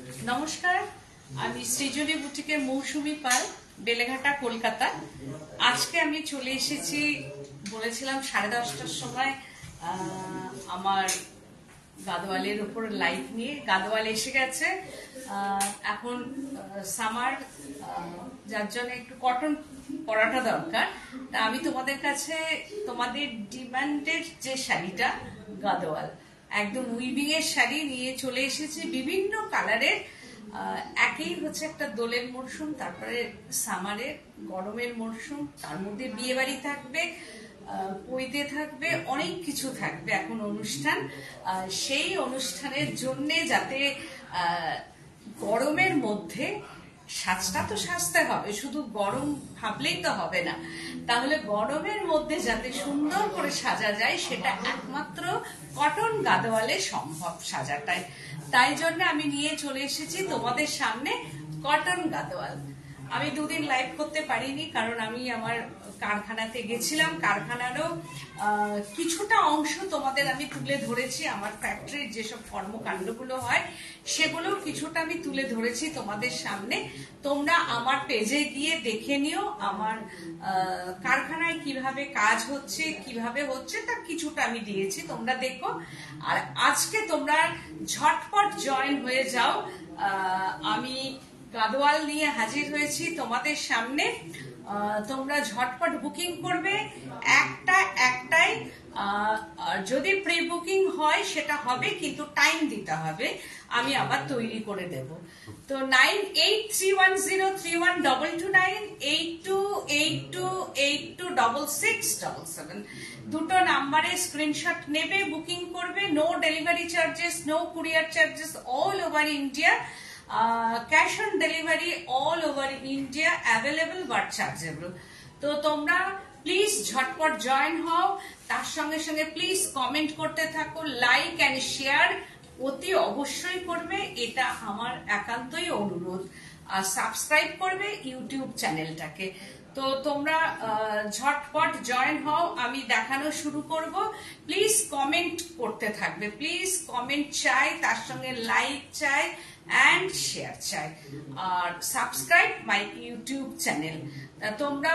নমস্কার, আমি সৃজনী বুটিকের মৌসুমী পাল, বেলেঘাটা, কলকাতা। আজকে আমি চলে এসেছি, বলেছিলাম 10:30টার সময় আমার গাদোয়ালের উপর লাইভ নিয়ে। গাদোয়াল এসে গেছে, এখন সামার, যার জন্য একটু কটন পরাটা দরকার। তা আমি তোমাদের কাছে তোমাদের ডিমান্ডের যে শাড়িটা, গাদোয়াল একদম উইভিং এর শাড়ি নিয়ে চলে এসেছি, বিভিন্ন কালারের। একই হচ্ছে একটা দোলের মরশুম, তারপরে সামারের গরমের মরশুম, তার মধ্যে বিয়ে বাড়ি থাকবে, পৈতে থাকবে, অনেক কিছু থাকবে এখন অনুষ্ঠান। সেই অনুষ্ঠানের জন্যে যাতে গরমের মধ্যে সাজটা তো সাজতে হবে, শুধু গরম ভাবলেই তো হবে না। তাহলে গরমের মধ্যে যাতে সুন্দর করে সাজা যায়, সেটা একমাত্র কটন গাদোয়ালে সম্ভব সাজাটাই। তাই জন্য আমি নিয়ে চলে এসেছি তোমাদের সামনে কটন গাদোয়াল। আমি দুদিন লাইভ করতে পারিনি, কারণ আমি আমার কারখানাতে গেছিলাম। কারখানারও কিছুটা অংশ তোমাদের আমি তুলে ধরেছি, আমার ফ্যাক্টরির যেসব কর্মকাণ্ডগুলো হয় সেগুলো কিছুটা আমি তুলে ধরেছি তোমাদের সামনে। তোমরা আমার পেজে গিয়ে দেখে নিও আমার কারখানায় কিভাবে কাজ হচ্ছে, কিভাবে হচ্ছে, তা কিছুটা আমি দিয়েছি, তোমরা দেখো। আর আজকে তোমরা ঝটপট জয়েন হয়ে যাও। আমি গাদোয়াল নিয়ে হাজির হয়েছি তোমাদের সামনে। তোমরা ঝটপট বুকিং করবে, একটাই। যদি প্রি বুকিং হয় সেটা হবে, কিন্তু টাইম দিতে হবে, আমি আবার তৈরি করে দেব। তো 9831031229, 8282826677 দুটো নাম্বারে স্ক্রিনশট নেবে, বুকিং করবে। No delivery charges, no courier charges, all over India. Cash on delivery all over India available but chargeable. তো তোমরা প্লিজ ঝটপট জয়েন হও, তার সঙ্গে সঙ্গে প্লিজ কমেন্ট করতে থাকো, লাইক অ্যান্ড শেয়ার অতি অবশ্যই করবে, এটা আমার একান্তই অনুরোধ। আর সাবস্ক্রাইব করবে ইউটিউব চ্যানেলটাকে। তো তোমরা ঝটপট জয়েন হও, আমি দেখানো শুরু করব। প্লিজ কমেন্ট করতে থাকবে, প্লিজ কমেন্ট চাই, তার সঙ্গে লাইক চাই অ্যান্ড শেয়ার চাই, আর সাবস্ক্রাইব মাই ইউটিউব চ্যানেল। তোমরা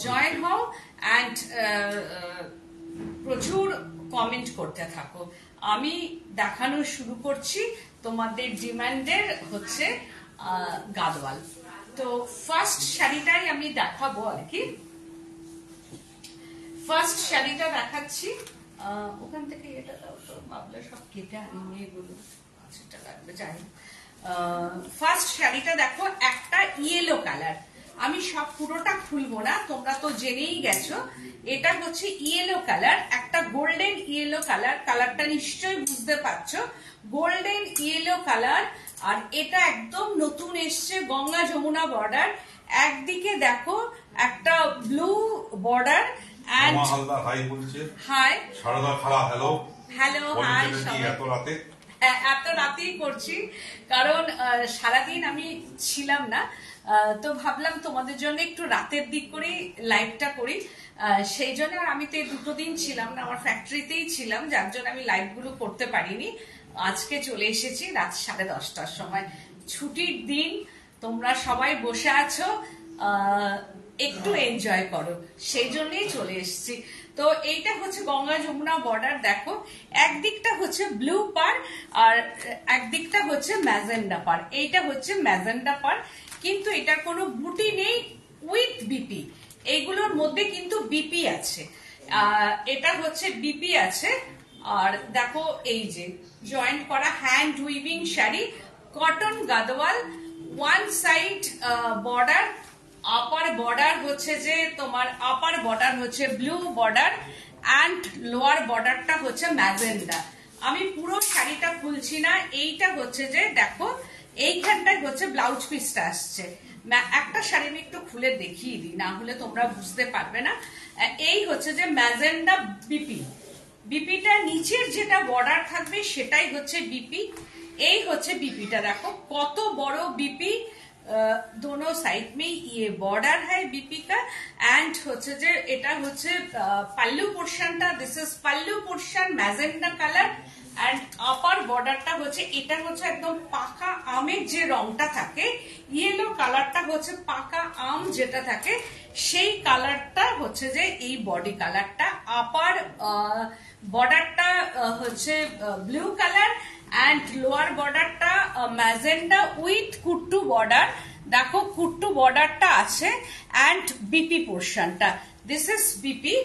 জয়েন হও অ্যান্ড প্রচুর কমেন্ট করতে থাকো। আমি দেখানো শুরু করছি তোমাদের ডিমান্ডের হচ্ছে গাদোয়াল। তো ফার্স্ট শাড়িটাই আমি দেখাবো আর কি। ফার্স্ট শাড়িটা দেখাচ্ছি, ওখান থেকে এটা দাও তো, ভাবলে সব কেটে আনিয়ে এগুলো সেটা লাগবে, যাই। ফার্স্ট শাড়িটা দেখো, একটা ইয়েলো কালার। আমি সব পুরোটা খুলবো না, তোমরা তো জেনেই গেছো। এটা হচ্ছে ইয়েলো কালার, একটা গোল্ডেন ইয়েলো কালার। কালারটা নিশ্চয়ই বুঝতে পারছো, গোল্ডেন ইয়েলো কালার। আর এটা একদম নতুন এসছে, গঙ্গা যমুনা বর্ডার। একদিকে দেখো একটা ব্লু বর্ডার। হাই সারদা খালা, হ্যালো হ্যালো, হাই। এত রাতেই করছি, কারণ সারাদিন আমি ছিলাম না, তো ভাবলাম তোমাদের জন্য একটু রাতের দিক করেই লাইভটা করি। সেই জন্য, আর আমি তো এই দুটো দিন ছিলাম না, আমার ফ্যাক্টরিতেই ছিলাম, যার জন্য আমি লাইভগুলো করতে পারিনি। আজকে চলে এসেছি রাত 10:30টার সময়, ছুটির দিন, তোমরা সবাই বসে আছো, একটু এনজয় করো, সেই জন্যই চলে এসেছি। তো এইটা হচ্ছে গঙ্গা যমুনা বর্ডার। দেখো, একদিকটা হচ্ছে ব্লু পার আর একদিকটা হচ্ছে ম্যাজেন্ডা পার। এইটা হচ্ছে ম্যাজেন্ডা পার, কিন্তু এটার কোনো বুটি নেই উইথ বিপি। এইগুলোর মধ্যে কিন্তু বিপি আছে, এটা হচ্ছে বিপি আছে। আর দেখো, এই যে জয়েন্ট করা hand weaving sari, cotton Gadwal, one side border. Upper border হচ্ছে যে তোমার আপার বর্ডার হচ্ছে ব্লু বর্ডার অ্যান্ড লোয়ার বর্ডারটা হচ্ছে ম্যাজেন্ডা। আমি পুরো শাড়িটা খুলছি না, এইটা হচ্ছে যে দেখো, এইখানটায় হচ্ছে ব্লাউজ পিসটা আসছে। একটা শাড়ি আমি একটু খুলে দেখিয়ে দিই, না হলে তোমরা বুঝতে পারবে না। এই হচ্ছে যে ম্যাজেন্ডা বিপি, বিপিটা নিচের যেটা বর্ডার থাকবে সেটাই হচ্ছে বিপি। এই হচ্ছে বিপিটা, দেখো কত বড় বিপি, दोनों साइड में ये बॉर्डर है बीपी का। एंड হচ্ছে যে এটা হচ্ছে পাল্লু পোর্শনটা, this is pallu portion, magenta colour. And আপার বর্ডারটা হচ্ছে, এটা হচ্ছে একদম পাকা আমের যে রংটা থাকে, ইয়েলো কালারটা হচ্ছে পাকা আম যেটা থাকে সেই কালারটা হচ্ছে যে এই বডি কালারটা। আপার বর্ডারটা হচ্ছে ব্লু কালার অ্যান্ড লোয়ার বর্ডারটা ম্যাজেন্ডা উইথ কুট্টু বর্ডার। দেখো কুট্টু বর্ডারটা আছে অ্যান্ড বিপি পোর্শনটা, দিস ইজ বিপি।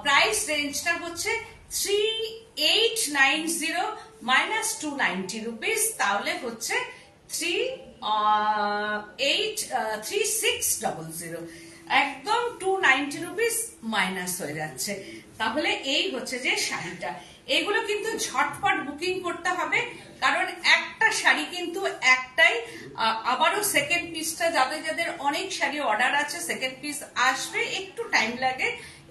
প্রাইস রেঞ্জটা হচ্ছে 3890 মাইনাস 290 রুপিস, তাহলে হচ্ছে 3600, একদম 290 রুপিস মাইনাস হয়ে যাচ্ছে। তাহলে এই হচ্ছে যে শাড়িটা। এগুলো কিন্তু ঝটপট বুকিং করতে হবে, কারণ একটা শাড়ি কিন্তু একটাই। আবারও সেকেন্ড পিসটা যাদের যাদের অনেক শাড়ি অর্ডার আছে, সেকেন্ড পিস আসবে, একটু টাইম লাগে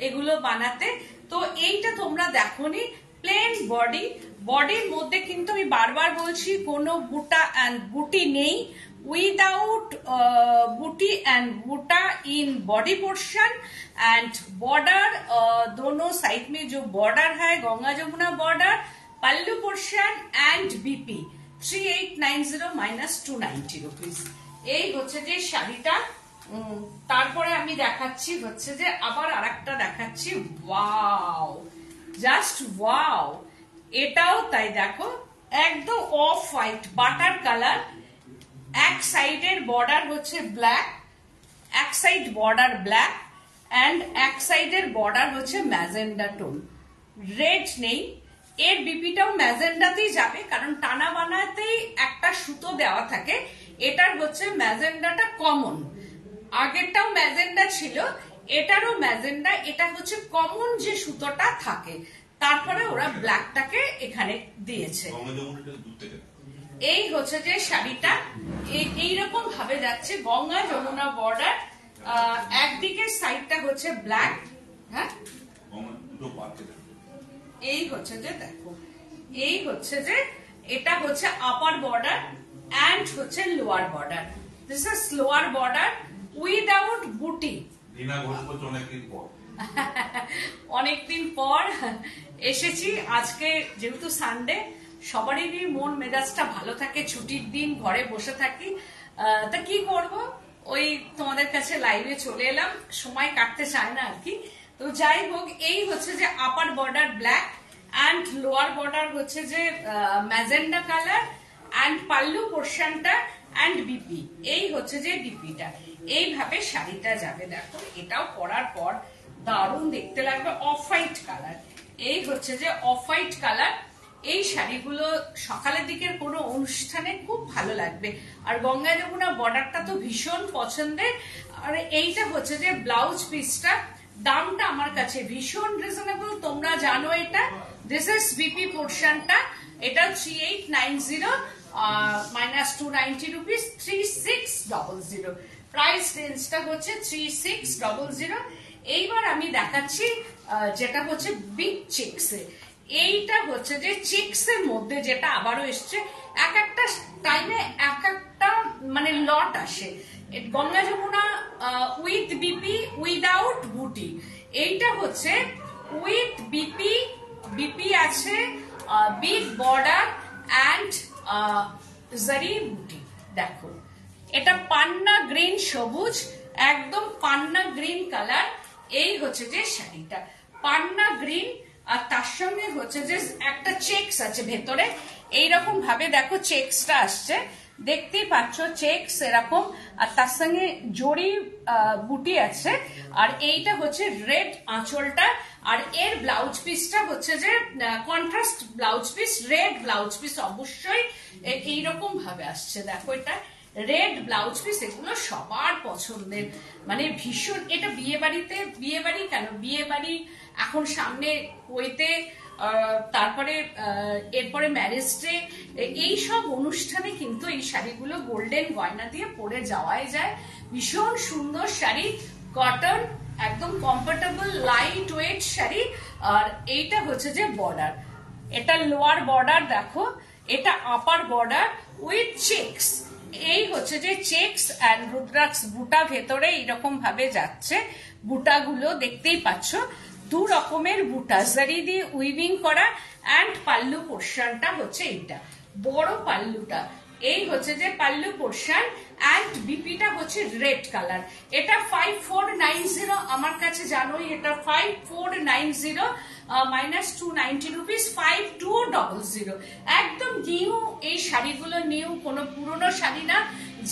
এগুলো বানাতে। তো এইটা তোমরা দেখোনি, প্লেন বডি, বডির মধ্যে কিন্তু আমি বারবার বলছি কোনো বুটা অ্যান্ড বুটি নেই, উইদাউট বুটি অ্যান্ড बुटा in body portion and border, दोनों साइड में जो बॉर्डर है Ganga Jamuna border, pallu portion and BP 3890 minus 290 rupees. এই হচ্ছে যে শাড়িটা। তারপরে আমি দেখাচ্ছি হচ্ছে যে আবার আরেকটা দেখাচ্ছি, ওয়াও, জাস্ট ওয়াও, এটাও তাই। দেখো একদম অফ হোয়াইট বাটার কালার, এক সাইডের বর্ডার হচ্ছে ব্ল্যাক, এক সাইড বর্ডার ব্ল্যাক অ্যান্ড এক সাইডের বর্ডার হচ্ছে ম্যাজেন্ডা টোন, রেড নেই। এর বিপিটাও ম্যাজেন্ডাতেই যাবে, কারণ টানা বানাতেই একটা সুতো দেওয়া থাকে। এটার হচ্ছে ম্যাজেন্ডাটা কমন, আগেরটাও ম্যাজেন্ডা ছিল, এটারও ম্যাজেন্ডা, এটা হচ্ছে কমন যে সুতোটা থাকে, তারপরে ওরা ব্ল্যাকটাকে এখানে দিয়েছে। এই হচ্ছে যে শাড়িটা এইরকম ভাবে যাচ্ছে, গঙ্গা যমুনা বর্ডার, একদিকের সাইডটা হচ্ছে ব্ল্যাক, হ্যাঁ, এই হচ্ছে যে দেখো, এই হচ্ছে যে এটা হচ্ছে আপার বর্ডার অ্যান্ড হচ্ছে lower border, this is lower border without বুটি। অনেকদিন পর এসেছি, আজকে যেহেতু সানডে, সবারই মন মেজাজটা ভালো থাকে, ছুটির দিন, ঘরে বসে থাকি, তা কি করব, ওই তোমাদের কাছে লাইভে চলে এলাম, সময় কাটতে চায় না আর কি। তো যাই হোক, এই হচ্ছে যে upper border black and lower border হচ্ছে যে ম্যাজেন্ডা কালার অ্যান্ড পাল্লু পোর্শনটা অ্যান্ড বিপি, এই হচ্ছে যে বিপিটা। এইভাবে শাড়িটা যাবে। দেখো এটাও পরার পর দারুণ দেখতে লাগবে, অফ হোয়াইট কালার, এই হচ্ছে যে অফ হোয়াইট কালার। এই শাড়িগুলো সকালের দিকের কোনো অনুষ্ঠানে খুব ভালো লাগবে। আর গঙ্গা যমুনা বর্ডারটা তো ভীষণ পছন্দের। আর এইটা হচ্ছে যে ব্লাউজ পিসটা, দামটা আমার কাছে ভীষণ রিজনেবল, তোমরা জানো এটা। দিস ইজ বিপি পোর্শনটা, এটা 3890 মাইনাস 290 রুপিস, 3600, প্রাইস রেঞ্জটা হচ্ছে 3600। এইবার আমি দেখাচ্ছি যেটা হচ্ছে বিগ চেক্সে। এইটা হচ্ছে যে চেক্স এর মধ্যে যেটা আবারও এসছে, এক একটা টাইমে এক একটা মানে লট আসে। Ganga Jamuna with BP without buti, এইটা হচ্ছে উইথ বিপি, বিপি আছে, big border and zari buti. দেখো এটা পান্না গ্রিন সবুজ, একদম পান্না গ্রিন কালার। এই হচ্ছে যে শাড়িটা পান্না গ্রিন, আর তার সঙ্গে হচ্ছে যে একটা চেক্স আছে ভেতরে, এইরকম ভাবে দেখো চেক্সটা আসছে, দেখতেই পাচ্ছ চেক্স এরকম, আর তার সঙ্গে জড়ি বুটি আছে। আর এইটা হচ্ছে রেড আঁচলটা, আর এর ব্লাউজ পিসটা হচ্ছে যে contrast blouse piece, red blouse piece অবশ্যই এইরকম ভাবে আসছে। দেখো এটা রেড ব্লাউজ পিস, এগুলো সবার পছন্দের, মানে ভীষণ। এটা বিয়ে বাড়িতে, বিয়ে বাড়ি কেন, বিয়ে বাড়ি এখন সামনে হইতে, তারপরে এরপরে ম্যারেজ ডে, এই সব অনুষ্ঠানে কিন্তু এই শাড়িগুলো গোল্ডেন গয়না দিয়ে পরে যাওয়াই যায়। ভীষণ সুন্দর শাড়ি, কটন, একদম কমফোর্টেবল লাইট ওয়েট শাড়ি। আর এইটা হচ্ছে যে বর্ডার, এটা লোয়ার বর্ডার, দেখো এটা আপার বর্ডার উইথ চেক্স। এই হচ্ছে যে চেক্স অ্যান্ড রুদ্রাক্স বুটা ভেতরে এইরকম ভাবে যাচ্ছে, বুটাগুলো দেখতেই পাচ্ছ। দু রকমের বুটা জারি দিয়ে উইভিং করা, অ্যান্ড পাল্লু পোর্শনটা হচ্ছে এইটা বড় পাল্লুটা। এই হচ্ছে যে পাল্লু পোর্শন, অ্যান্ড বিপিটা হচ্ছে রেড কালার। এটা 5490 আমার কাছে, জানোই এটা 5490 মাইনাস 290 রুপিস, 5200। একদম নিউ এই শাড়িগুলো, নিউ, কোনো পুরনো শাড়ি না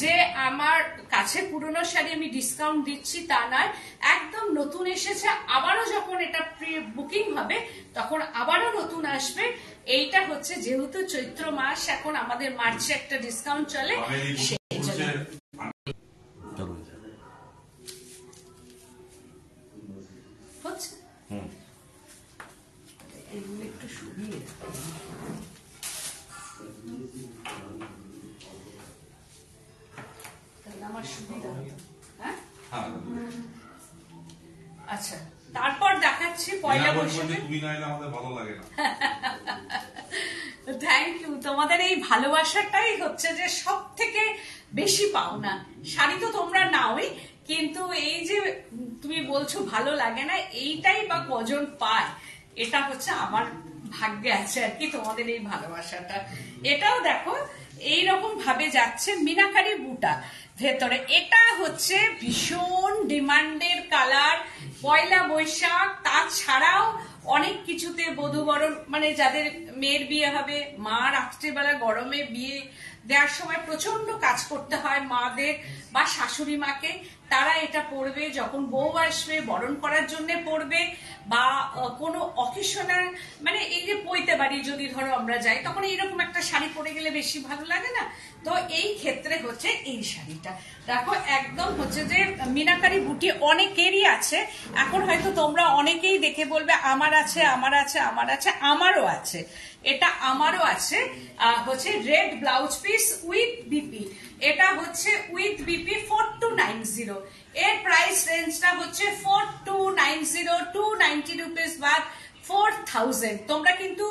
যে আমার কাছে পুরনো শাড়ি আমি ডিসকাউন্ট দিচ্ছি তা নয়, একদম নতুন এসেছে। আবারও যখন এটা প্রি বুকিং হবে তখন আবারও নতুন আসবে। এইটা হচ্ছে যেহেতু চৈত্র মাস, এখন আমাদের মার্চে একটা ডিসকাউন্ট চলে, সেই জন্য হচ্ছে এগুলো একটু সরিয়ে তাহলে আমার সুবিধা হতো। হ্যাঁ, আচ্ছা, তারপর দেখাচ্ছি পয়লা বৈশাখে। থ্যাংক ইউ, তোমাদের এই ভালোবাসাটাই হচ্ছে যে সব থেকে বেশি পাওনা। শাড়ি তো তোমরা নাওই, কিন্তু এই যে তুমি বলছো ভালো লাগে না, এইটাই বা কজন পায়, এটা হচ্ছে আমার ভাগ্যে আছে আর কি তোমাদের এই ভালোবাসাটা। এটাও দেখো এইরকম ভাবে যাচ্ছে মিনাকারি বুটা ভেতরে। এটা হচ্ছে ভীষণ ডিমান্ডের কালার পয়লা বৈশাখ, তাছাড়াও অনেক কিছুতে বধূবরণ, মানে যাদের মেয়ের বিয়ে হবে, মা রাত্রিবেলা গরমে বিয়ে দেওয়ার সময় প্রচন্ড কাজ করতে হয় মাদের বা শাশুড়ি মাকে, তারা এটা পরবে। যখন বউ আসবে বরণ করার জন্য পরবে, বা কোনো অকেশনাল, মানে এই যে পইতে বাড়ি যদি ধরো আমরা যাই, তখন এইরকম একটা শাড়ি পরে গেলে বেশি ভালো লাগে না? তো এই ক্ষেত্রে হচ্ছে এই শাড়িটা দেখো, একদম হচ্ছে যে মিনাকারি বুটি অনেকেরই আছে। এখন হয়তো তোমরা অনেকেই দেখে বলবে আমার আছে, আমার আছে, আমার আছে, আমারও আছে। এটা আমারও আছে, হচ্ছে red blouse piece with BP. এটা হচ্ছে উইথ বিপি 4290। এর প্রাইস রেঞ্জটা হচ্ছে 4290, 290 রুপিস বাদ 4000। তোমরা কিন্তু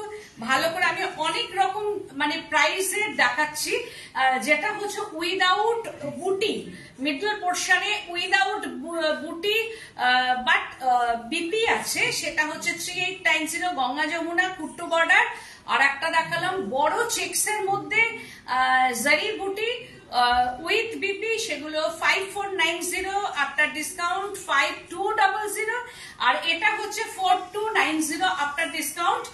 ভালো করে, আমি অনেক রকম মানে প্রাইসে দেখাচ্ছি, যেটা হচ্ছে উইদাউট বুটি, মিডল পোর্শনে উইদাউট বুটি বাট বিপি আছে, সেটা হচ্ছে 3890 গঙ্গা যমুনা কুট্টু বর্ডার। আর একটা দেখালাম বড় চেক্সের মধ্যে জারি বুটি উইথ বিপি, সেগুলো 5490 আফটার ডিসকাউন্ট 5200। আর এটা হচ্ছে 4290 আফটার ডিসকাউন্ট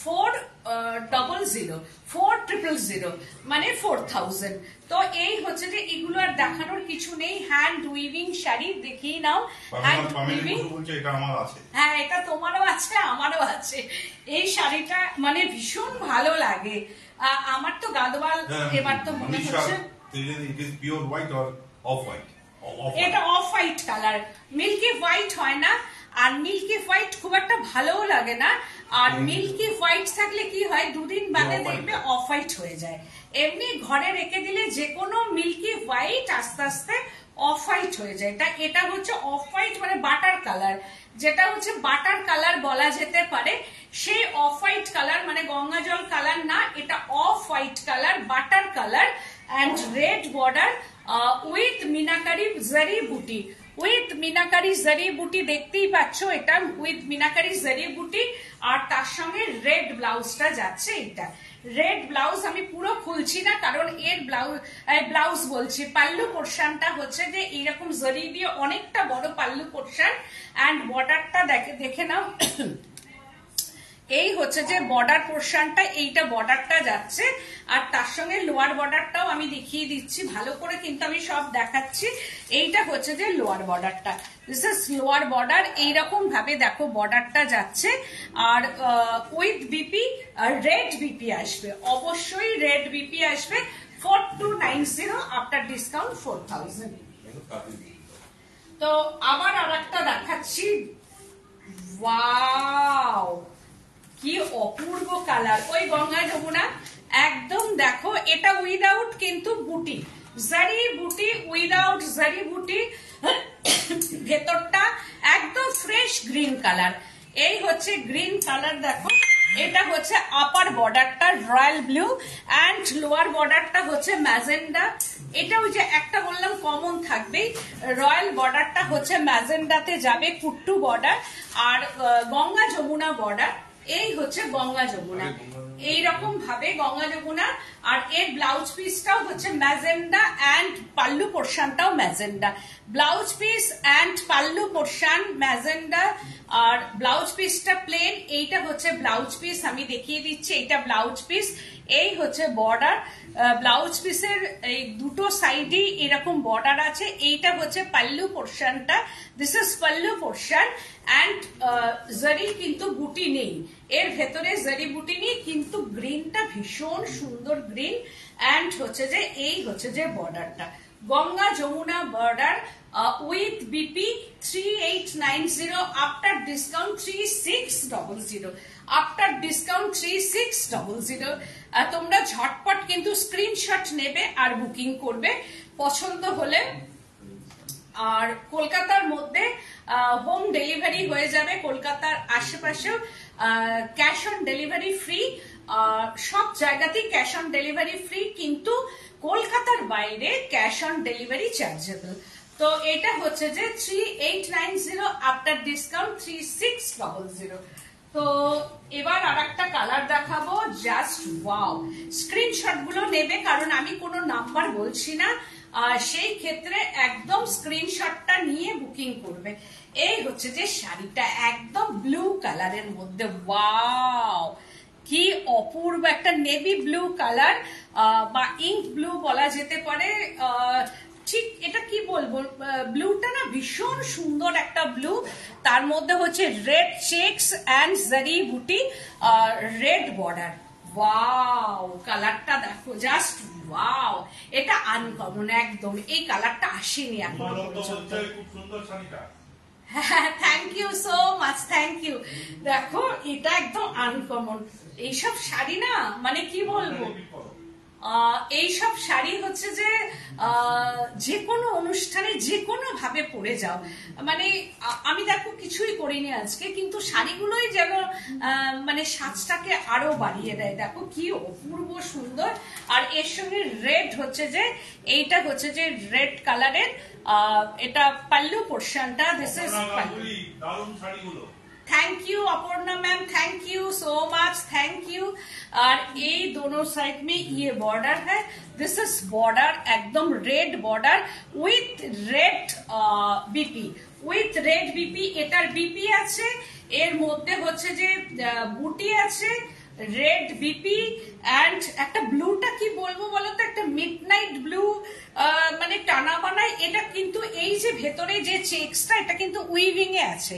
4000, মানে 4000। তো এই হচ্ছে যে এগুলো আর দেখানোর কিছু নেই। হ্যান্ড উইভিং শাড়ি দেখিয়ে নাও, হ্যান্ড উইভিং। হ্যাঁ, এটা তোমারও আছে, আমারও আছে। এই শাড়িটা মানে ভীষণ ভালো লাগে আমার তো। গাদোয়াল এবার তো মনে হচ্ছে এটা off white colour, milky white হয় না। আর মিল্কি হোয়াইট খুব একটা ভালোও লাগে না। আর মিল্কি হোয়াইট থাকলে কি হয়, দুদিন বাদে দেখবে অফ হোয়াইট হয়ে যায়। এমনি ঘরে রেখে দিলে যে কোনো মিল্কি হোয়াইট আস্তে আস্তে অফ হোয়াইট হয়ে যায়। এটা হচ্ছে অফ হোয়াইট, মানে বাটার কালার, যেটা হচ্ছে বাটার কালার বলা যেতে পারে। সেই অফ হোয়াইট কালার মানে গঙ্গা জল কালার না, এটা off white colour, butter colour, and red border with meenakari জারি বুটি। উইথ মিনাকারি জারি বুটি দেখতেই পাচ্ছ, এটা উইথ মিনাকারি জারি বুটি। আর তার সঙ্গে রেড ব্লাউজটা যাচ্ছে। এটা রেড ব্লাউজ আমি পুরো খুলছি না, কারণ এর ব্লাউজ বলছি, পাল্লু পোর্শনটা হচ্ছে যে এইরকম জারি দিয়ে অনেকটা বড় পাল্লু পোর্শন, অ্যান্ড বর্ডারটা দেখে নাও। এই হচ্ছে যে বর্ডার পোর্শনটা, এইটা বর্ডারটা যাচ্ছে। আর তার সঙ্গে লোয়ার বর্ডারটাও আমি দেখিয়ে দিচ্ছি ভালো করে, কিন্তু আমি সব দেখাচ্ছি। এইটা হচ্ছে যে লোয়ার বর্ডারটা, দিস ইজ লোয়ার বর্ডার। এইরকম ভাবে দেখো বর্ডারটা যাচ্ছে। আর উইথ বিপি রেড বিপি আসবে, অবশ্যই রেড বিপি আসবে। 4290 আফটার ডিসকাউন্ট 4000। তো আবার আর একটা দেখাচ্ছি। ওয়াও, কি অপূর্ব কালার, ওই গঙ্গা যমুনা একদম। দেখো এটা উইদাউট কিন্তু বুটি, জারি বুটি, উইদাউট জারি বুটি। ভেতরটা একদম ফ্রেশ গ্রিন কালার। এই হচ্ছে গ্রিন কালার, দেখো এটা হচ্ছে আপার বর্ডারটা রয়্যাল ব্লু অ্যান্ড লোয়ার বর্ডারটা হচ্ছে ম্যাজেন্ডা। এটা ওই যে একটা বললাম কমন থাকবেই, রয়্যাল বর্ডারটা হচ্ছে ম্যাজেন্ডাতে যাবে, কুট্টু বর্ডার, আর গঙ্গা যমুনা বর্ডার। এই হচ্ছে গঙ্গা যমুনা, এইরকম ভাবে গঙ্গা যমুনা। আর এর ব্লাউজ পিসটাও হচ্ছে ম্যাজেন্ডা অ্যান্ড পাল্লু পোর্শনটাও magenta. Blouse piece and pallu portion magenta, আর ব্লাউজ পিসটা প্লেন। এইটা হচ্ছে ব্লাউজ পিস, আমি দেখিয়ে দিচ্ছি, এইটা ব্লাউজ পিস, এই হচ্ছে বর্ডার। ব্লাউজ পিসের এই দুটো সাইডেই এরকম বর্ডার আছে। এইটা হচ্ছে পাল্লু পোর্শনটা, this is pallu portion and জারি কিন্তু বুটি নেই, এর ভেতরে জারি বুটি নেই, কিন্তু গ্রিনটা ভীষণ সুন্দর গ্রিন। অ্যান্ড হচ্ছে যে এই হচ্ছে যে বর্ডারটা, Ganga Jamuna border with BP 3890, after discount 3600, after discount 3600। তোমরা ঝটপট কিন্তু স্ক্রিনশট নেবে আর বুকিং করবে পছন্দ হলে। আর কলকাতার মধ্যে হোম ডেলিভারি হয়ে যাবে, কলকাতার আশেপাশেও ক্যাশ অন ডেলিভারি ফ্রি, সব জায়গাতেই ক্যাশ অন ডেলিভারি ফ্রি, কিন্তু কলকাতার বাইরে ক্যাশ অন ডেলিভারি চার্জেবল। তো এটা হচ্ছে যে 3890, আফটার ডিসকাউন্ট 3600। তো এবার আর একটা কালার দেখাবো, জাস্ট ওয়াও। স্ক্রিনশট গুলো নেবে, কারণ আমি কোনো নাম্বার বলছি না, সেই ক্ষেত্রে একদম স্ক্রিনশটটা নিয়ে বুকিং করবে। এই হচ্ছে যে শাড়িটা একদম ব্লু কালারের মধ্যে, ওয়াও কি অপূর্ব একটা নেভি ব্লু কালার বা ইঙ্ক ব্লু বলা যেতে পারে। ঠিক এটা কি বলবো, ব্লুটা না ভীষণ সুন্দর একটা ব্লু, তার মধ্যে হচ্ছে রেড চেকস অ্যান্ড জারি বুটি, রেড বর্ডার। ওয়াও কালারটা দেখো, জাস্ট ওয়াও, এটা আনকমন একদম, এই কালারটা আসেনি এখন পর্যন্ত। হ্যাঁ, thank you so much, thank you. দেখো এটা একদম আনকমন, এইসব শাড়ি না মানে কি বলবো, এইসব শাড়ি হচ্ছে যে যে কোনো অনুষ্ঠানে যে কোনো ভাবে পরে যাও, মানে আমি দেখো কিছুই করিনি আজকে, কিন্তু শাড়িগুলোই যেন মানে সাজটাকে আরো বাড়িয়ে দেয়। দেখো কি অপূর্ব সুন্দর। আর এর সঙ্গে রেড হচ্ছে যে, এইটা হচ্ছে যে রেড কালারের, এটা পাল্লু পোর্শনটা, দিস ইজ দারুণ শাড়িগুলো। Thank you Aparna ma'am, thank you so much, thank you. और ये दोनों साइड में ये बॉर्डर है, दिस इज बॉर्डर एकदम red border with red BP, with red BP. एटार बीपी আছে, এর মধ্যে হচ্ছে যে বুটি আছে, রেড বিপি অ্যান্ড একটা ব্লুটা কি বলবো বলতো, একটা মিডনাইট ব্লু, মানে টানা বানায়। এটা কিন্তু এই যে ভেতরে যে চেকসটা, এটা কিন্তু উইভিং এ আছে,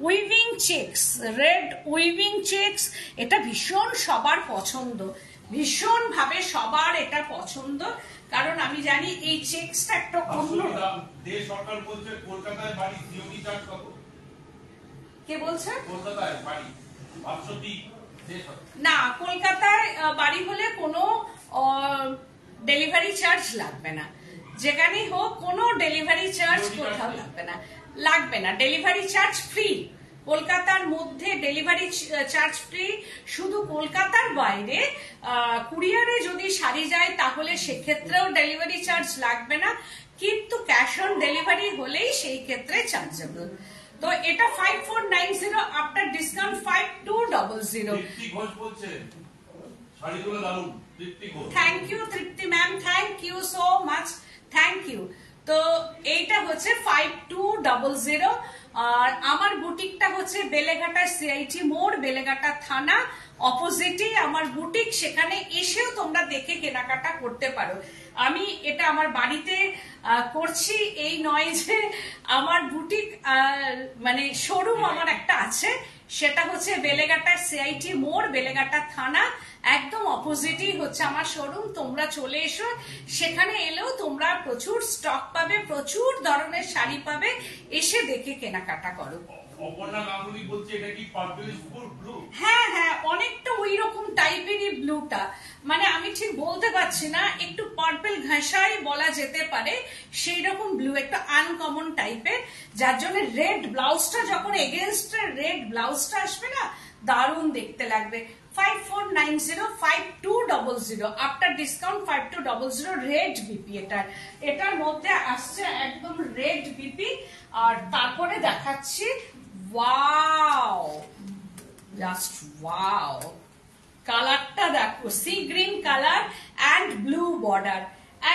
weaving checks, red weaving checks. এটা ভীষণ সবার পছন্দ, ভীষণ ভাবে সবার এটা পছন্দ, কারণ আমি জানি এই চেকসটা একটা অন্য। সরকার বলছে কলকাতায় বাড়ি জিওনি চার্জ কত? কে বলছে কলকাতায় বাড়ি 500 না, কলকাতায় বাড়ি হলে কোনো ডেলিভারি চার্জ লাগবে না, যেখানেই হোক কোনো ডেলিভারি চার্জ কোথাও লাগবে না, লাগবে না, ডেলিভারি চার্জ ফ্রি। কলকাতার মধ্যে ডেলিভারি চার্জ ফ্রি, শুধু কলকাতার বাইরে কুরিয়ারে যদি শাড়ি যায় তাহলে সেক্ষেত্রেও ডেলিভারি চার্জ লাগবে না, কিন্তু ক্যাশ অন ডেলিভারি হলেই সেই ক্ষেত্রে চার্জেবল। তো এটা 5490, after discount 5200। Thank you Tripti ma'am, thank you so much, thank you. তো এইটা হচ্ছে 5200। আর আমার বুটিকটা হচ্ছে বেলেঘাটা সিআইটি মোড়, বেলেঘাটা থানা অপোজিটেই আমার বুটিক, সেখানে এসেও তোমরা দেখে কেনাকাটা করতে পারো। আমি এটা আমার বাড়িতে করছি, এই নয় যে আমার বুটিক মানে শোরুম আমার একটা আছে, সেটা হচ্ছে বেলেঘাটা সিআইটি মোড়, বেলেঘাটা থানা একদম অপোজিটই হচ্ছে আমার শোরুম। তোমরা চলে এসো, সেখানে এলেও তোমরা প্রচুর স্টক পাবে, প্রচুর ধরনের শাড়ি পাবে, এসে দেখে কেনাকাটা করো। হ্যাঁ হ্যাঁ, অনেকটা ওই রকম টাইপেরই ব্লুটা, মানে আমি ঠিক বলতে পারছি না, একটু পার্পল ঘাসাই বলা যেতে পারে, সেই রকম ব্লু, একটু আনকমন টাইপের, যার জন্য রেড ব্লাউজটা যখন এগেনস্ট রেড ব্লাউজটা আসবে না, দারুণ দেখতে লাগবে। 5490 5200 আফটার ডিসকাউন্ট 5200 রেড বিপি। এটার মধ্যে আসছে একদম রেড বিপি। আর তারপরে দেখাচ্ছি ওয়াও, জাস্ট ওয়াও, কালারটা দেখো, sea green colour and blue border,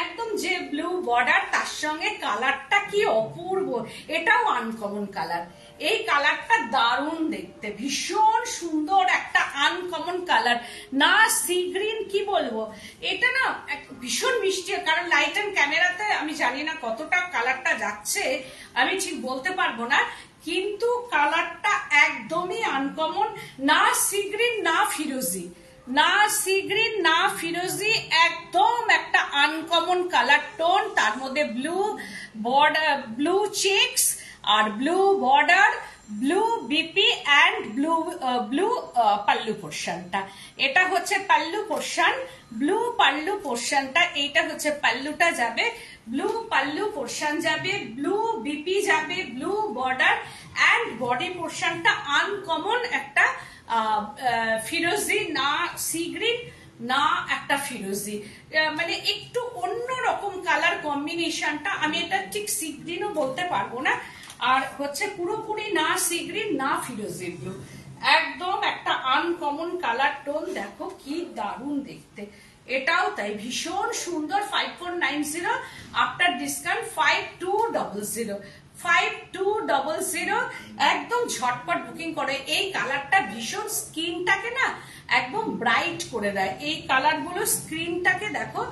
একদম যে ব্লু বর্ডার তার সঙ্গে কালারটা কি অপূর্ব। এটাও আনকমন কালার, এই কালারটা দারুণ দেখতে, ভীষণ সুন্দর একটা আনকমন কালার না। সি গ্রিন কি বলবো, এটা না ভীষণ মিষ্টি, কারণ লাইট অ্যান্ড ক্যামেরাতে আমি জানি না কতটা কালারটা যাচ্ছে, আমি ঠিক বলতে পারবো না, কিন্তু কালারটা একদমই আনকমন না। সি গ্রিন না ফিরোজি, না সি গ্রিন না ফিরোজি, একদম একটা আনকমন কালার টোন, তার মধ্যে ব্লু বর্ডার, ব্লু চেকস আর blue border, blue BP and blue pallu পোর্শনটা। এটা হচ্ছে পাল্লু পোর্শন, ব্লু পাল্লু পোর্শনটা, এইটা হচ্ছে পাল্লুটা যাবে, ব্লু পাল্লু পোর্শন যাবে, ব্লু বিপি যাবে, ব্লু বর্ডার অ্যান্ড বডি পোর্শনটা আনকমন একটা ফিরোজি না সি গ্রিন না একটা ফিরোজি, মানে একটু অন্যরকম কালার কম্বিনেশনটা, আমি এটা ঠিক সি গ্রিনও বলতে পারবো না। আর হচ্ছে পুরোপুরি না সি গ্রিন না ফিরোজি ব্লু, একদম একটা আনকমন কালার টোন, দেখো কি দারুণ দেখতে। এটাও তাই ভীষণ সুন্দর। 5490 আফটার ডিসকাউন্ট 5200, 5200 একদম ঝটপট বুকিং করে। এই কালারটা ভীষণ স্কিনটাকে না একদম ব্রাইট করে দেয়, এই কালার গুলো স্কিনটাকে দেখো,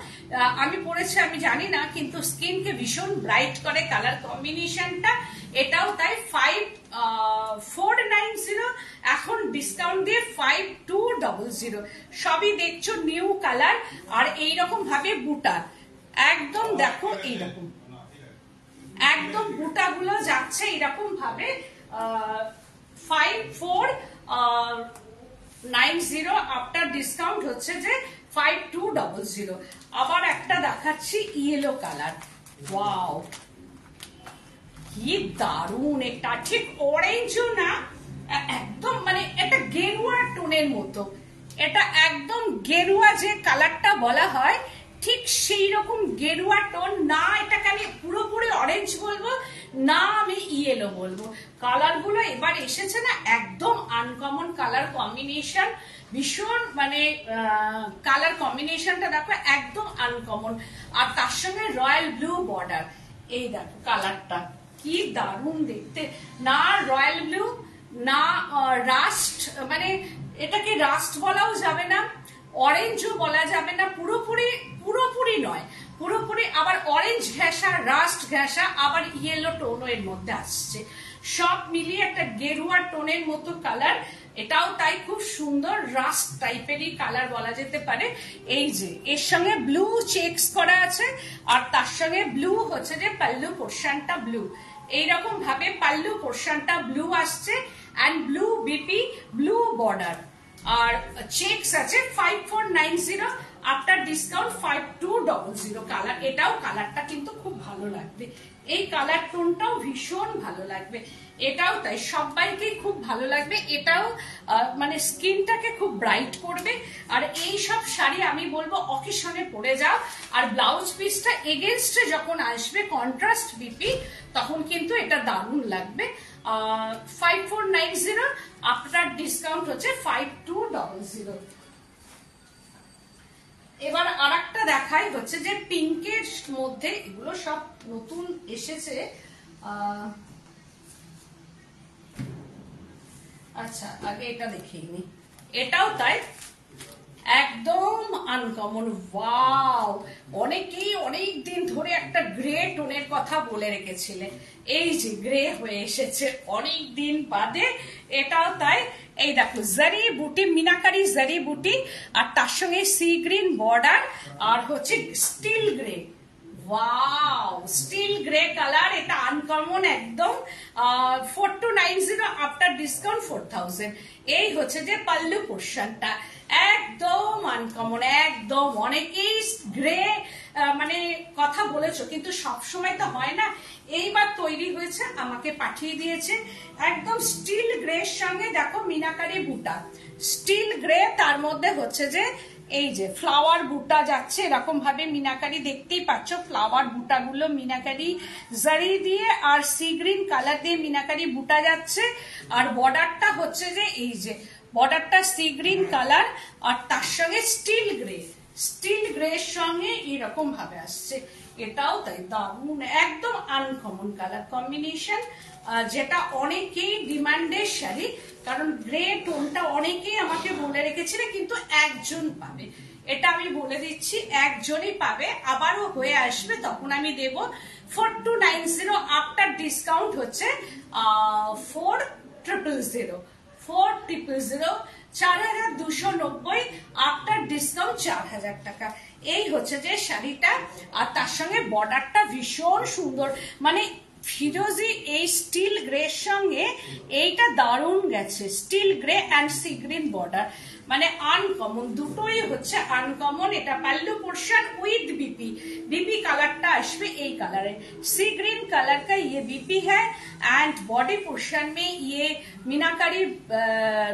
আমি পরেছি আমি জানি না, কিন্তু স্কিনকে ভীষণ ব্রাইট করে কালার কম্বিনেশনটা। এটাও তাই 5490, এখন ডিসকাউন্ট দিয়ে 5200, সবই দেখছো নিউ কালার। আর এইরকম ভাবে বুটা একদম দেখো, এইরকম একদম বুটাগুলো যাচ্ছে এরকম ভাবে। 5490 আফটার ডিসকাউন্ট হচ্ছে যে 5200। আবার একটা দেখাচ্ছি ইয়েলো কালার, ওয়াও কি দারুণ, এটা ঠিক অরেঞ্জও না, একদম মানে এটা গেরুয়া টোনের মতো, এটা একদম গেরুয়া যে কালারটা বলা হয় ঠিক সেই রকম গেরুয়া টোন না। এটাকে আমি পুরোপুরি অরেঞ্জ বলবো না, আমি ইয়েলো বলবো। কালার গুলো এবার এসেছে না একদম আনকমন কালার কম্বিনেশন, ভীষণ মানে কালার কম্বিনেশনটা দেখো একদম আনকমন। আর তার সঙ্গে রয়্যাল ব্লু বর্ডার, এই দেখো কালারটা কি দারুণ দেখতে, না রয়্যাল ব্লু না রাস্ট, মানে এটাকে রাস্ট বলাও যাবে না, অরেঞ্জও বলা যাবে না, পুরোপুরি নয়, পুরোপুরি আবার অরেঞ্জ ঘেঁষা, রাস্ট ঘেঁষা, আবার ইয়েলো টোনও এর মধ্যে আসছে, সব মিলিয়ে একটা গেরুয়া টোনের মতো কালার। এটাও তাই খুব সুন্দর রাস্ট টাইপেরই কালার বলা যেতে পারে। এই যে এর সঙ্গে ব্লু চেকস করা আছে, আর তার সঙ্গে ব্লু হচ্ছে যে পাল্লু পোর্শনটা ব্লু, এইরকম ভাবে পাল্লু পোর্শনটা ব্লু আসছে and blue BP, blue border, আর চেকস আছে। 5490 আফটার ডিসকাউন্ট 5200 কালার। এটাও কালারটা কিন্তু খুব ভালো লাগবে, এই কালার টোনটাও ভীষণ ভালো লাগবে। এটাও তাই সবাইকে খুব ভালো লাগবে, এটাও মানে স্কিনটাকে খুব ব্রাইট করবে। আর এই সব শাড়ি আমি বলবো অকেশনে পরে যাও, আর ব্লাউজ পিসটা এগেনস্টে যখন আসবে কন্ট্রাস্ট বিপি, তখন কিন্তু এটা দারুণ লাগবে। 5490 আফটার ডিসকাউন্ট হচ্ছে 5200। এবার আরেকটা দেখাই হচ্ছে যে পিঙ্কের মধ্যে, এগুলো সব নতুন এসেছে। আচ্ছা আগে এটা দেখিয়ে নি, এটাও তাই একদম আনকমন, ওয়াও। অনেকেই অনেক দিন ধরে একটা গ্রে টোনের কথা বলে রেখেছিলে, এই যে গ্রে হয়ে এসেছে অনেক দিন বাদে, এটাও তাই। এই দেখো জারি বুটি, মিনাকারি জারি বুটি, আর তার সঙ্গে সি গ্রিন বর্ডার, আর হচ্ছে still grey, wow still grey colour, এটা আনকমন একদম 4290 আফটার ডিসকাউন্ট 4000। এই হচ্ছে যে পাল্লু পোর্শনটা একদম আনকমন, একদম। অনেকেই গ্রে মানে কথা বলেছো, কিন্তু সবসময় তো হয় না। এইবার তৈরি হয়েছে, আমাকে পাঠিয়ে দিয়েছে একদম স্টিল গ্রে সঙ্গে দেখো মিনাকারি বুটা, স্টিল গ্রে, তার মধ্যে হচ্ছে যে এই যে ফ্লাওয়ার বুটা যাচ্ছে এরকম ভাবে মিনাকারি, দেখতেই পাচ্ছ ফ্লাওয়ার বুটাগুলো মিনাকারি জারি দিয়ে আর সি গ্রিন কালার দিয়ে মিনাকারি বুটা যাচ্ছে। আর বর্ডারটা হচ্ছে যে এই যে বর্ডারটা সি গ্রিন কালার আর তার সঙ্গে স্টিল গ্রে, স্টিল গ্রে সঙ্গে এরকম ভাবে আসছে। এটাও তাই দারুণ, একদম আনকমন কালার কম্বিনেশন, যেটা অনেকেই ডিমান্ডের শাড়ি, কারণ গ্রে টোনটা অনেকেই আমাকে বলে রেখেছিল, কিন্তু একজন পাবে, এটা আমি বলে দিচ্ছি, একজনই পাবে। আবারও হয়ে আসবে, তখন আমি দেব 4290 আফটার ডিসকাউন্ট হচ্ছে 4000, 4290 আফটার ডিসকাউন্ট 4000 টাকা। এই হচ্ছে যে শাড়িটা, আর তার সঙ্গে বর্ডারটা ভীষণ সুন্দর, মানে ফিরোজি এই স্টিল গ্রে সঙ্গে এইটা দারুণ গেছে, steel grey and sea green border, মানে আনকমন, দুটোই হচ্ছে আনকমন। এটা pallu portion with BP, BP कलरটা আসবে এই কালারে, सी ग्रीन कलर का ये बीपी है एंड बॉडी पोर्शन में ये मीनाकारी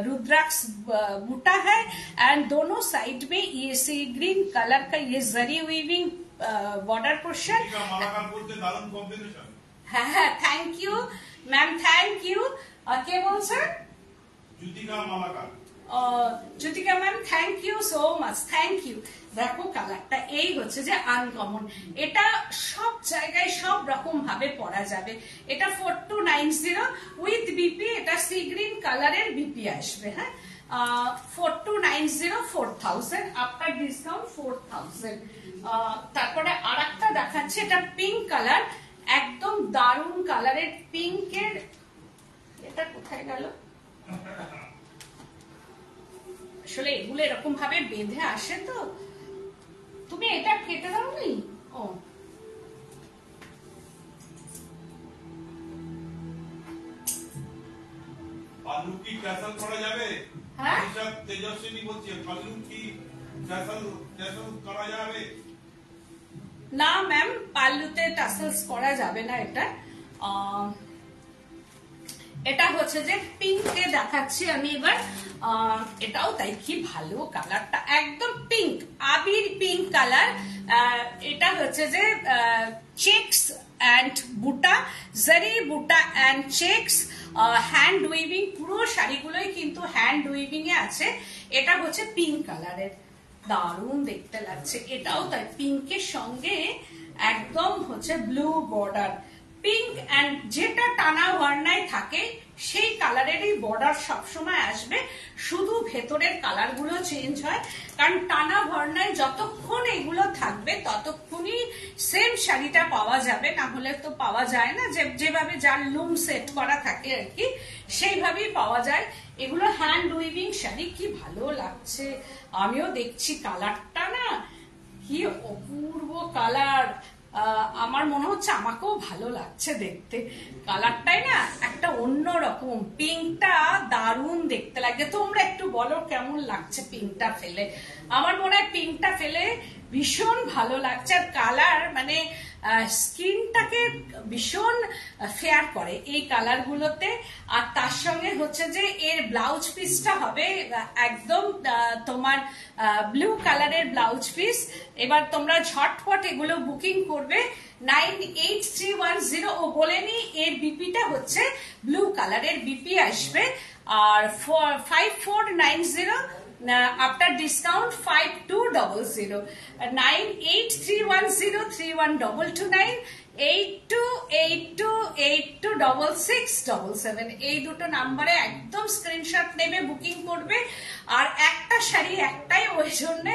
रुद्राक्ष बूटा है एंड दोनों साइड में ये सी ग्रीन कलर का ये जरी वीविंग बॉर्डर पोर्शन। হ্যাঁ হ্যাঁ, thank you ma'am, thank you. কে বলছেন? Jyotika Malakar. Jyotika ma'am, thank you so much, thank you. দেখো কালারটা এই হচ্ছে যে আনকমন, এটা সব জায়গায় সব রকম ভাবে পরা যাবে। এটা 4290 উইথ বিপি, এটা সি গ্রিন কালারের বিপি আসবে। হ্যাঁ, 4290 4000 আফটার ডিসকাউন্ট 4000। তারপরে আরেকটা দেখাচ্ছে, এটা পিঙ্ক কালার, একদম দারুণ কালারের পিঙ্কের, এটা কোথায় গেল? আসলে এগুলো এরকম ভাবে বেঁধে আসে, তো তুমি এটা কেটে দাও নি। ও পাল্লু কি ক্যাসেল করা যাবে? হ্যাঁ, তেজস্বিনী বলছে পাল্লু কি ক্যাসেল করা যাবে? না ম্যাম, পাল্লুতে টাসেলস করা যাবে না। এটা এটা হচ্ছে যে পিঙ্কে দেখাচ্ছি আমি এবার। এটাও তাই, কি ভালো কালারটা, একদম পিঙ্ক, আবির পিঙ্ক কালার। এটা হচ্ছে যে চেকস অ্যান্ড বুটা, জারি বুটা অ্যান্ড চেকস, হ্যান্ড উইভিং, পুরো শাড়িগুলোই কিন্তু হ্যান্ড উইভিং এ আছে। এটা হচ্ছে পিঙ্ক কালারের, দারুণ দেখতে লাগছে। এটাও তাই, পিঙ্কের সঙ্গে একদম হচ্ছে ব্লু বর্ডার, পিঙ্ক অ্যান্ড যেটা টানা ভার্নায় থাকে সেই কালারেরই বর্ডার সবসময় আসবে, শুধু ভেতরের কালার গুলো চেঞ্জ হয়, কারণ টানা ভার্নায় যতক্ষণ এগুলো থাকবে ততক্ষণই সেম শাড়িটা পাওয়া যাবে, না হলে তো পাওয়া যায় না। যেভাবে যার লুম সেট করা থাকে আর কি, সেইভাবেই পাওয়া যায়। এগুলো হ্যান্ড উইভিং শাড়ি, কি ভালো লাগছে। আমিও দেখছি কালারটা, না কি অপূর্ব কালার। আমার মনে হচ্ছে আমাকেও ভালো লাগছে দেখতে, কালারটাই না একটা অন্য রকম, পিঙ্কটা দারুণ দেখতে লাগে। তোমরা একটু বলো কেমন লাগছে পিঙ্কটা ফেলে? আমার মনে হয় পিঙ্কটা ফেলে ভীষণ ভালো লাগছে, আর কালার মানে স্কিনটাকে ভীষণ ফেয়ার করে এই কালার গুলোতে। আর তার সঙ্গে হচ্ছে যে এর ব্লাউজ পিসটা হবে একদম তোমার ব্লু কালারের ব্লাউজ পিস। এবার তোমরা ঝটপট এগুলো বুকিং করবে 98310। ও বলেনি এর বিপিটা হচ্ছে ব্লু কালারের বিপি আসবে, আর 5490 after discount 5200, 98310312229, 8282826677, এই দুটো নাম্বারে একদম স্ক্রিনশট নেবে, বুকিং করবে। আর একটা শাড়ি একটাই, ওই জন্য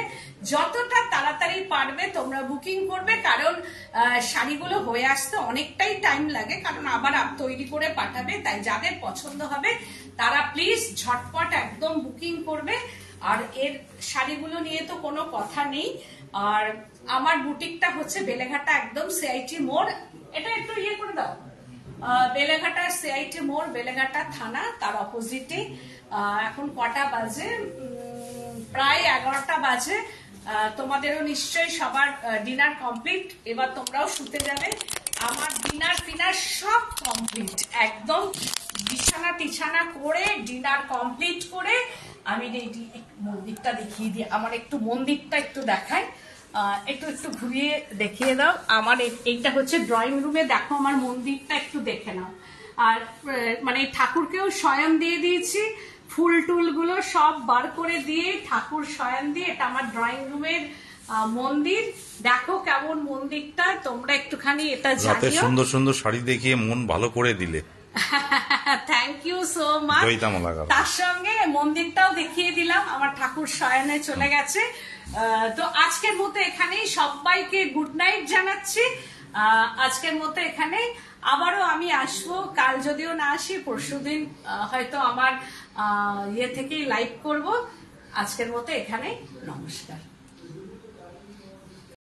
যতটা তাড়াতাড়ি পারবে তোমরা বুকিং করবে, কারণ শাড়িগুলো হয়ে আসতে অনেকটাই টাইম লাগে, কারণ আবার তৈরি করে পাঠাবে। তাই যাদের পছন্দ হবে তারা প্লিজ ঝটপট একদম বুকিং করবে। আর এর শাড়িগুলো নিয়ে তো কোনো কথা নেই। আর আমার বুটিকটা হচ্ছে বেলেঘাটা, একদম সিআইটি মোড়। এটা একটু ইয়ে করে দাও, বেলেঘাটা সিআইটি মোড়, বেলেঘাটা থানা, তার অপোজিটে। এখন কটা বাজে? প্রায় 11টা বাজে। তোমাদেরও নিশ্চয়ই সবার ডিনার কমপ্লিট, এবার তোমরাও শুতে যাবে। আমার ডিনার ফিনার সব কমপ্লিট, একদম বিছানা টিছানা করে ডিনার কমপ্লিট করে আমি রেডি। মন্দিরটা দেখিয়ে দিই, আমার একটু মন্দিরটা একটু দেখাই, একটু একটু ঘুরিয়ে দেখিয়ে দাও। আমার এইটা হচ্ছে ড্রয়িং রুমে, দেখো আমার মন্দিরটা একটু দেখে নাও। আর মানে ঠাকুরকেও শয়ন দিয়ে দিয়েছি, ফুল টুল গুলো সব বার করে দিয়ে ঠাকুর শয়ন দিয়ে, এটা আমার ড্রয়িং রুমের মন্দির। দেখো কেমন মন্দিরটা, তোমরা একটুখানি এটা জানিও। সুন্দর সুন্দর শাড়ি দেখিয়ে মন ভালো করে দিলে, থ্যাংক ইউ সো মাচ। তার সঙ্গে মন্দিরটাও দেখিয়ে দিলাম, আমার ঠাকুর শয়নে চলে গেছে। তো আজকের মতো এখানেই, সবাইকে গুড নাইট জানাচ্ছি। আজকের মতো এখানেই, আবারও আমি আসবো, কাল যদিও না আসি পরশুদিন হয়তো আমার ইয়ে থেকেই লাইভ করব। আজকের মতো এখানেই, নমস্কার।